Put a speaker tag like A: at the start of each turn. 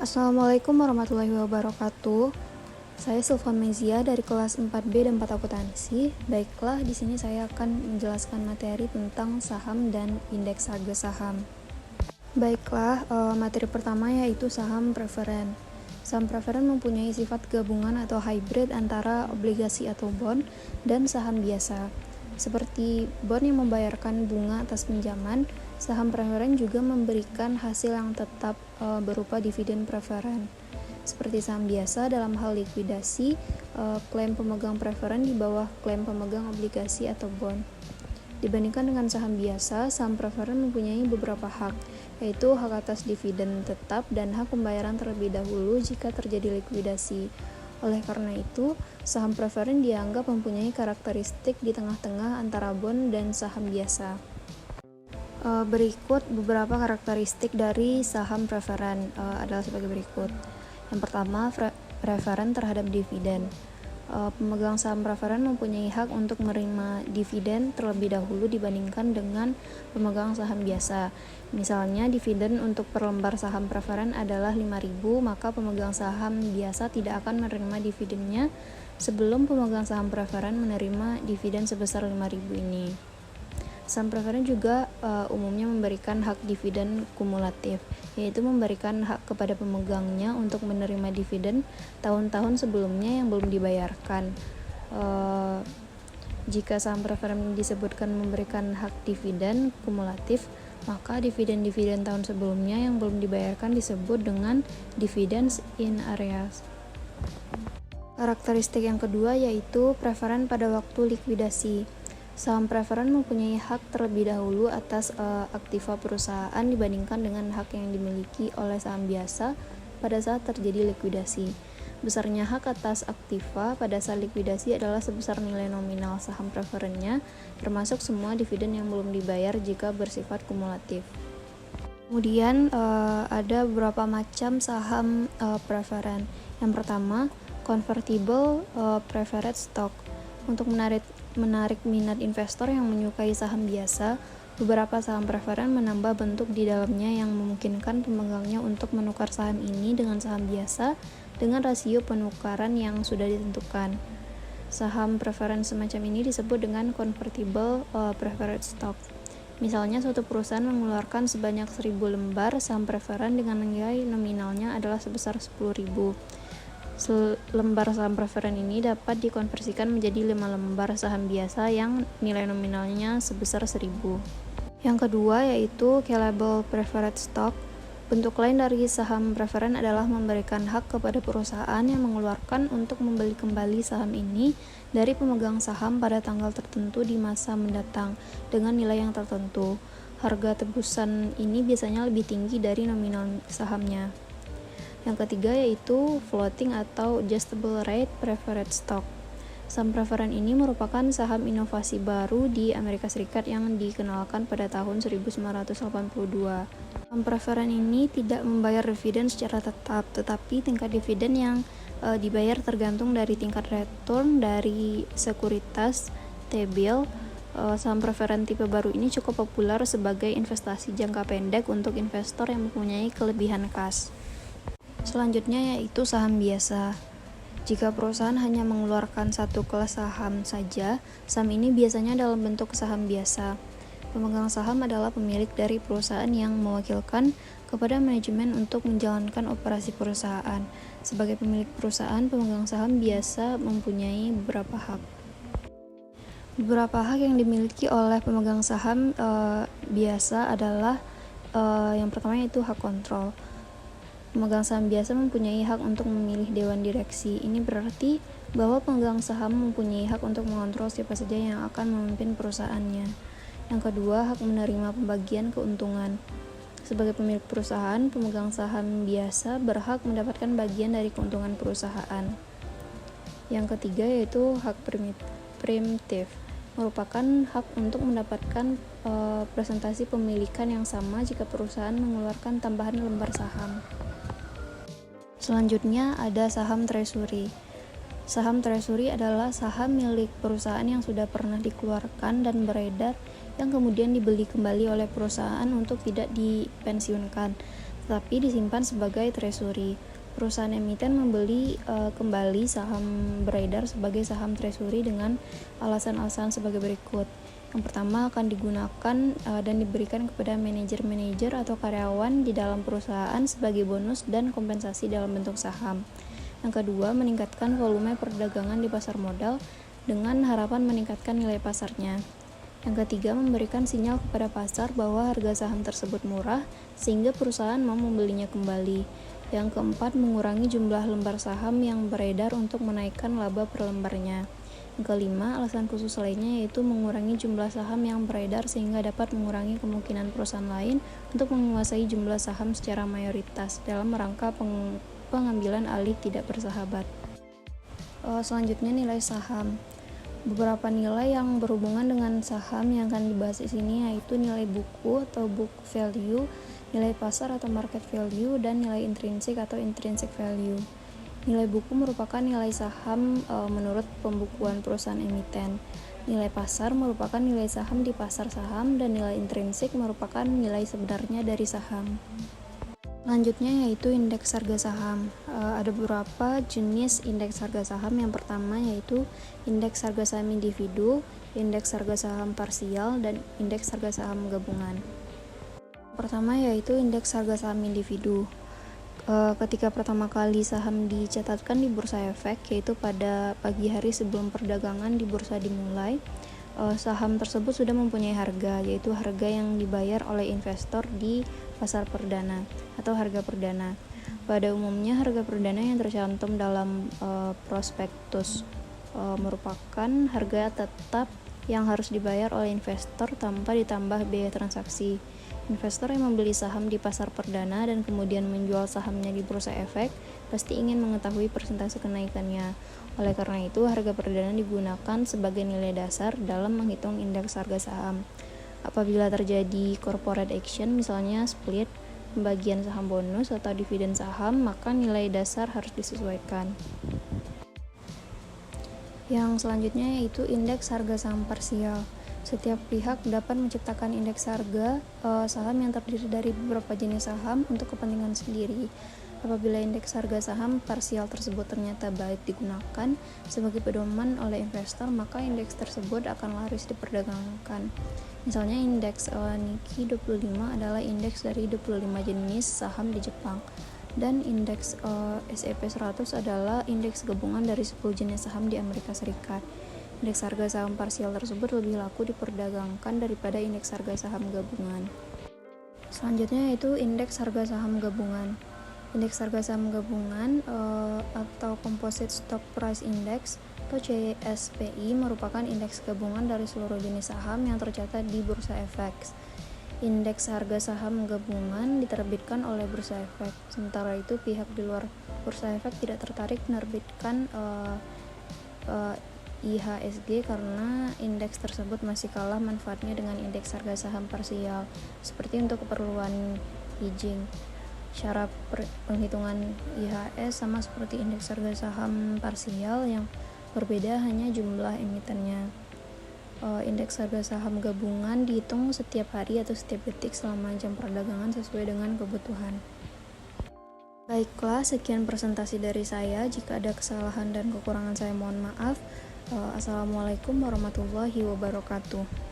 A: Assalamualaikum warahmatullahi wabarakatuh. Saya Sulfan Mezia dari kelas 4B dan 4 akuntansi. Baiklah, di sini saya akan menjelaskan materi tentang saham dan indeks harga saham. Baiklah, materi pertama yaitu saham preferen. Saham preferen mempunyai sifat gabungan atau hybrid antara obligasi atau bond dan saham biasa. Seperti bond yang membayarkan bunga atas pinjaman, saham preferen juga memberikan hasil yang tetap berupa dividen preferen. Seperti saham biasa, dalam hal likuidasi, klaim pemegang preferen di bawah klaim pemegang obligasi atau bond. Dibandingkan dengan saham biasa, saham preferen mempunyai beberapa hak, yaitu hak atas dividen tetap dan hak pembayaran terlebih dahulu jika terjadi likuidasi. Oleh karena itu, saham preferen dianggap mempunyai karakteristik di tengah-tengah antara bond dan saham biasa. Berikut beberapa karakteristik dari saham preferen adalah sebagai berikut. Yang pertama, preferen terhadap dividen. Pemegang saham preferen mempunyai hak untuk menerima dividen terlebih dahulu dibandingkan dengan pemegang saham biasa. Misalnya, dividen untuk per lembar saham preferen adalah 5.000, maka pemegang saham biasa tidak akan menerima dividennya sebelum pemegang saham preferen menerima dividen sebesar 5.000 ini. Saham preferen juga umumnya memberikan hak dividen kumulatif, yaitu memberikan hak kepada pemegangnya untuk menerima dividen tahun-tahun sebelumnya yang belum dibayarkan. Jika saham preferen disebutkan memberikan hak dividen kumulatif, maka dividen-dividen tahun sebelumnya yang belum dibayarkan disebut dengan dividends in arrears. Karakteristik yang kedua yaitu preferen pada waktu likuidasi. Saham preferen mempunyai hak terlebih dahulu atas aktiva perusahaan dibandingkan dengan hak yang dimiliki oleh saham biasa pada saat terjadi likuidasi. Besarnya hak atas aktiva pada saat likuidasi adalah sebesar nilai nominal saham preferennya, termasuk semua dividen yang belum dibayar jika bersifat kumulatif. Kemudian ada beberapa macam saham preferen. Yang pertama, convertible preferred stock. Untuk menarik minat investor yang menyukai saham biasa, beberapa saham preferen menambah bentuk di dalamnya yang memungkinkan pemegangnya untuk menukar saham ini dengan saham biasa dengan rasio penukaran yang sudah ditentukan. Saham preferen semacam ini disebut dengan convertible preferred stock. Misalnya, suatu perusahaan mengeluarkan sebanyak 1.000 lembar saham preferen dengan nilai nominalnya adalah sebesar 10.000. Lembar saham preferen ini dapat dikonversikan menjadi 5 lembar saham biasa yang nilai nominalnya sebesar 1.000. Yang kedua yaitu callable preferred stock. Bentuk lain dari saham preferen adalah memberikan hak kepada perusahaan yang mengeluarkan untuk membeli kembali saham ini dari pemegang saham pada tanggal tertentu di masa mendatang dengan nilai yang tertentu. Harga tebusan ini biasanya lebih tinggi dari nominal sahamnya. Yang ketiga yaitu floating atau adjustable rate preferred stock. Saham preferen ini merupakan saham inovasi baru di Amerika Serikat yang dikenalkan pada tahun 1982. Saham preferen ini tidak membayar dividen secara tetap, tetapi tingkat dividen yang dibayar tergantung dari tingkat return dari sekuritas T-bill. Saham preferen tipe baru ini cukup populer sebagai investasi jangka pendek untuk investor yang mempunyai kelebihan kas. Selanjutnya yaitu saham biasa. Jika perusahaan hanya mengeluarkan satu kelas saham saja, saham ini biasanya dalam bentuk saham biasa. Pemegang saham adalah pemilik dari perusahaan yang mewakilkan kepada manajemen untuk menjalankan operasi perusahaan. Sebagai pemilik perusahaan, pemegang saham biasa mempunyai beberapa hak. Beberapa hak yang dimiliki oleh pemegang saham biasa adalah yang pertama yaitu hak kontrol. Pemegang saham biasa mempunyai hak untuk memilih dewan direksi. Ini berarti bahwa pemegang saham mempunyai hak untuk mengontrol siapa saja yang akan memimpin perusahaannya. Yang kedua, hak menerima pembagian keuntungan. Sebagai pemilik perusahaan, pemegang saham biasa berhak mendapatkan bagian dari keuntungan perusahaan. Yang ketiga yaitu hak preemptif, merupakan hak untuk mendapatkan presentasi pemilikan yang sama jika perusahaan mengeluarkan tambahan lembar saham. Selanjutnya ada saham treasury. Saham treasury adalah saham milik perusahaan yang sudah pernah dikeluarkan dan beredar yang kemudian dibeli kembali oleh perusahaan untuk tidak dipensiunkan. tetapi disimpan sebagai treasury. Perusahaan emiten membeli kembali saham beredar sebagai saham treasury dengan alasan-alasan sebagai berikut. Yang pertama, akan digunakan dan diberikan kepada manajer-manajer atau karyawan di dalam perusahaan sebagai bonus dan kompensasi dalam bentuk saham. Yang kedua, meningkatkan volume perdagangan di pasar modal dengan harapan meningkatkan nilai pasarnya. Yang ketiga, memberikan sinyal kepada pasar bahwa harga saham tersebut murah sehingga perusahaan mau membelinya kembali. Yang keempat, mengurangi jumlah lembar saham yang beredar untuk menaikkan laba per lembarnya. Yang kelima, alasan khusus lainnya yaitu mengurangi jumlah saham yang beredar sehingga dapat mengurangi kemungkinan perusahaan lain untuk menguasai jumlah saham secara mayoritas dalam rangka pengambilan alih tidak bersahabat. Selanjutnya, nilai saham. Beberapa nilai yang berhubungan dengan saham yang akan dibahas di sini yaitu nilai buku atau book value, nilai pasar atau market value, dan nilai intrinsik atau intrinsic value. Nilai buku merupakan nilai saham menurut pembukuan perusahaan emiten. Nilai pasar merupakan nilai saham di pasar saham, dan nilai intrinsik merupakan nilai sebenarnya dari saham. Selanjutnya yaitu indeks harga saham. Ada beberapa jenis indeks harga saham. Yang pertama yaitu indeks harga saham individu, indeks harga saham parsial, dan indeks harga saham gabungan. Pertama yaitu indeks harga saham individu. Ketika pertama kali saham dicatatkan di Bursa Efek, yaitu pada pagi hari sebelum perdagangan di bursa dimulai, saham tersebut sudah mempunyai harga, yaitu harga yang dibayar oleh investor di pasar perdana atau harga perdana. Pada umumnya harga perdana yang tercantum dalam prospektus merupakan harga tetap yang harus dibayar oleh investor tanpa ditambah biaya transaksi. Investor yang membeli saham di pasar perdana dan kemudian menjual sahamnya di Bursa Efek pasti ingin mengetahui persentase kenaikannya. Oleh karena itu, harga perdana digunakan sebagai nilai dasar dalam menghitung indeks harga saham. Apabila terjadi corporate action, misalnya split, pembagian saham bonus, atau dividen saham, maka nilai dasar harus disesuaikan. Yang selanjutnya yaitu indeks harga saham parsial. Setiap pihak dapat menciptakan indeks harga saham yang terdiri dari beberapa jenis saham untuk kepentingan sendiri. Apabila indeks harga saham parsial tersebut ternyata baik digunakan sebagai pedoman oleh investor, maka indeks tersebut akan laris diperdagangkan. Misalnya indeks Nikkei 25 adalah indeks dari 25 jenis saham di Jepang, dan indeks S&P 100 adalah indeks gabungan dari 10 jenis saham di Amerika Serikat. Indeks harga saham parsial tersebut lebih laku diperdagangkan daripada indeks harga saham gabungan. Selanjutnya yaitu indeks harga saham gabungan. Indeks harga saham gabungan atau Composite Stock Price Index atau CSPI merupakan indeks gabungan dari seluruh jenis saham yang tercatat di Bursa Efek. Indeks harga saham gabungan diterbitkan oleh Bursa Efek. Sementara itu, pihak di luar Bursa Efek tidak tertarik menerbitkan IHSG karena indeks tersebut masih kalah manfaatnya dengan indeks harga saham parsial, seperti untuk keperluan hedging. Cara penghitungan IHS sama seperti indeks harga saham parsial, yang berbeda hanya jumlah emitennya. Indeks harga saham gabungan dihitung setiap hari atau setiap detik selama jam perdagangan sesuai dengan kebutuhan. Baiklah, sekian presentasi dari saya. Jika ada kesalahan dan kekurangan saya mohon maaf. Assalamualaikum warahmatullahi wabarakatuh.